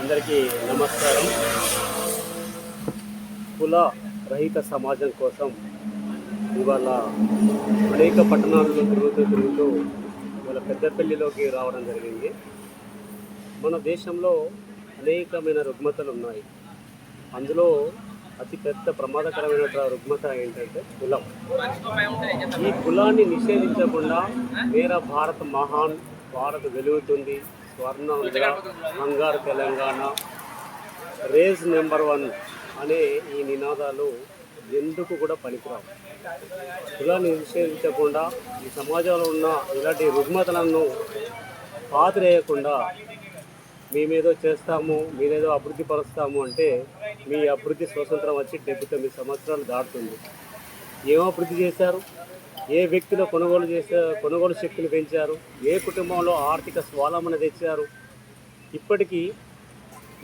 అందరికీ నమస్కారం. కుల రహిత సమాజం కోసం ఇవాళ అనేక పట్టణాలలో తిరుగుతూ ఇవాళ పెద్దపల్లిలోకి రావడం జరిగింది. మన దేశంలో అనేకమైన రుగ్మతలు ఉన్నాయి. అందులో అతిపెద్ద ప్రమాదకరమైన రుగ్మత ఏంటంటే కులం. ఈ కులాన్ని నిషేధించకుండా మేరా భారత్ మహాన్, భారత్ వెలుగుతుంది, స్వర్ణాంధ్ర, బంగారు తెలంగాణ, రేజ్ నెంబర్ 1 అనే ఈ నినాదాలు ఎందుకు కూడా పనికిరావు. కులాన్ని నిషేధించకుండా ఈ సమాజంలో ఉన్న ఇలాంటి రుగ్మతలను పాతిరేయకుండా మేమేదో చేస్తాము, మీరేదో అభివృద్ధి పరుస్తాము అంటే మీ అభివృద్ధి స్వతంత్రం వచ్చి 79 సంవత్సరాలు దాటుతుంది. ఏం అభివృద్ధి చేశారు? ఏ వ్యక్తిలో కొనుగోలు శక్తిని పెంచారు? ఏ కుటుంబంలో ఆర్థిక స్వావలంబన తెచ్చారు? ఇప్పటికీ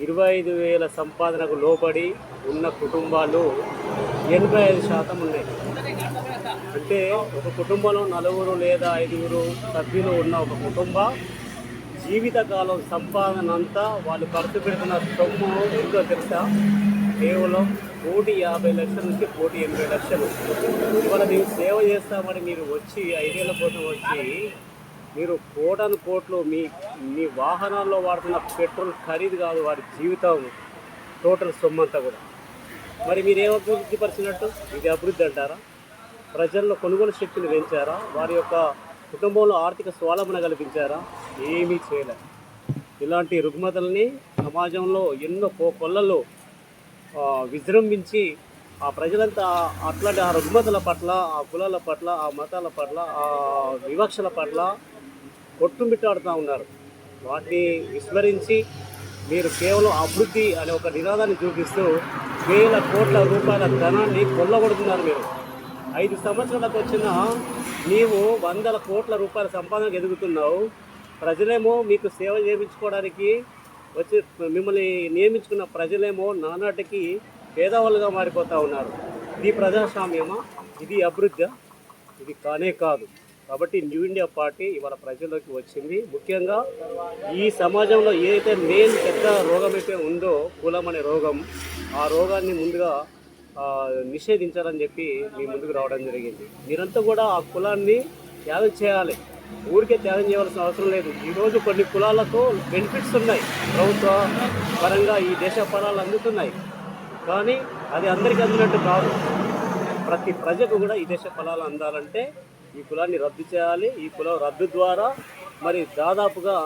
25,000 సంపాదనకు లోబడి ఉన్న కుటుంబాలు 85% ఉన్నాయి. అంటే ఒక కుటుంబంలో 4 లేదా 5 సభ్యులు ఉన్న ఒక కుటుంబ జీవితకాలం సంపాదన అంతా వాళ్ళు ఖర్చు పెడుతున్న సొమ్ము ఎంతో తెలుసా? కేవలం 1,50,00,000 నుంచి 1,80,00,000. ఇవాళ మీరు సేవ చేస్తామని మీరు వచ్చి 5 ఏళ్ల కోసం వచ్చి మీరు కోట్లు మీ వాహనాల్లో వాడుతున్న పెట్రోల్ ఖరీదు కాదు, వారి జీవితం టోటల్ సొమ్ము అంతా కూడా. మరి మీరేం అభివృద్ధి పరిచినట్టు? ఇది అభివృద్ధి అంటారా? ప్రజల్లో కొనుగోలు శక్తిని పెంచారా? వారి యొక్క కుటుంబంలో ఆర్థిక స్వావలంబన కల్పించారా? ఏమీ చేయలేదు. ఇలాంటి రుగ్మతల్ని సమాజంలో ఎన్నో కొల్లలు విజృంభించి ఆ ప్రజలంతా అట్లాంటి ఆ రుగ్మతల పట్ల, ఆ కులాల పట్ల, ఆ మతాల పట్ల, ఆ వివక్షల పట్ల కొట్టుమిట్టాడుతూ ఉన్నారు. వాటిని విస్మరించి మీరు కేవలం అభివృద్ధి అనే ఒక నినాదాన్ని చూపిస్తూ వేల కోట్ల రూపాయల ధనాన్ని కొల్లగొడుతున్నారు. మీరు 5 సంవత్సరాలకు వచ్చిన నీవు 100 కోట్ల రూపాయల సంపాదనకు ఎదుగుతున్నావు. ప్రజలేమో మీకు సేవ చేయించుకోవడానికి వచ్చి మిమ్మల్ని నియమించుకున్న ప్రజలేమో నానాటికి పేదవాళ్ళుగా మారిపోతూ ఉన్నారు. ఇది ప్రజాస్వామ్యమా? ఇది అభివృద్ధి? ఇది కానే కాదు. కాబట్టి న్యూ ఇండియా పార్టీ ఇవాళ ప్రజల్లోకి వచ్చింది. ముఖ్యంగా ఈ సమాజంలో ఏదైతే మెయిన్ పెద్ద రోగం అయితే ఉందో, కులం అనే రోగం, ఆ రోగాన్ని ముందుగా నిషేధించాలని చెప్పి మీ ముందుకు రావడం జరిగింది. మీరంతా కూడా ఆ కులాన్ని త్యాగం చేయాలి. ఊరికే త్యాగం చేయవలసిన అవసరం లేదు. ఈరోజు కొన్ని కులాలకు బెనిఫిట్స్ ఉన్నాయి, ప్రభుత్వ పరంగా ఈ దేశ ఫలాలు అందుతున్నాయి. కానీ అది అందరికీ అందినట్టు కాదు. ప్రతి ప్రజకు కూడా ఈ దేశ ఫలాలు అందాలంటే ఈ కులాన్ని రద్దు చేయాలి. ఈ కులం రద్దు ద్వారా మరి దాదాపుగా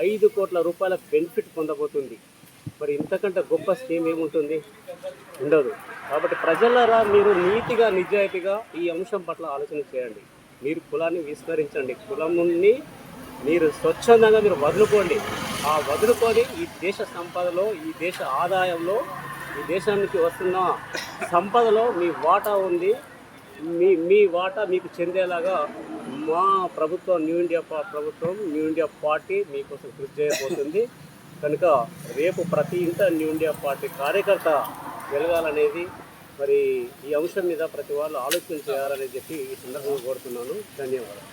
5 కోట్ల రూపాయల బెనిఫిట్ పొందబోతుంది. మరి ఇంతకంటే గొప్ప స్కీమ్ ఏముంటుంది? ఉండదు. కాబట్టి ప్రజలరా మీరు నీతిగా, నిజాయితీగా ఈ అంశం పట్ల ఆలోచన చేయండి. మీరు కులాన్ని విస్మరించండి. కులాన్ని మీరు స్వచ్ఛందంగా మీరు వదులుకోండి. ఆ వదులుకొని ఈ దేశ సంపదలో, ఈ దేశ ఆదాయంలో, ఈ దేశానికి వస్తున్న సంపదలో మీ వాటా ఉంది. మీ వాటా మీకు చెందేలాగా మా ప్రభుత్వం, న్యూ ఇండియా పార్టీ మీకోసం కృషి చేయబోతుంది. కనుక రేపు ప్రతి ఇంట న్యూ ఇండియా పార్టీ కార్యకర్త వెలగాలనేది, మరి ఈ అంశం మీద ప్రతి వాళ్ళు ఆలోచన చేయాలని చెప్పి ఈ సందర్భంగా కోరుతున్నాను. ధన్యవాదాలు.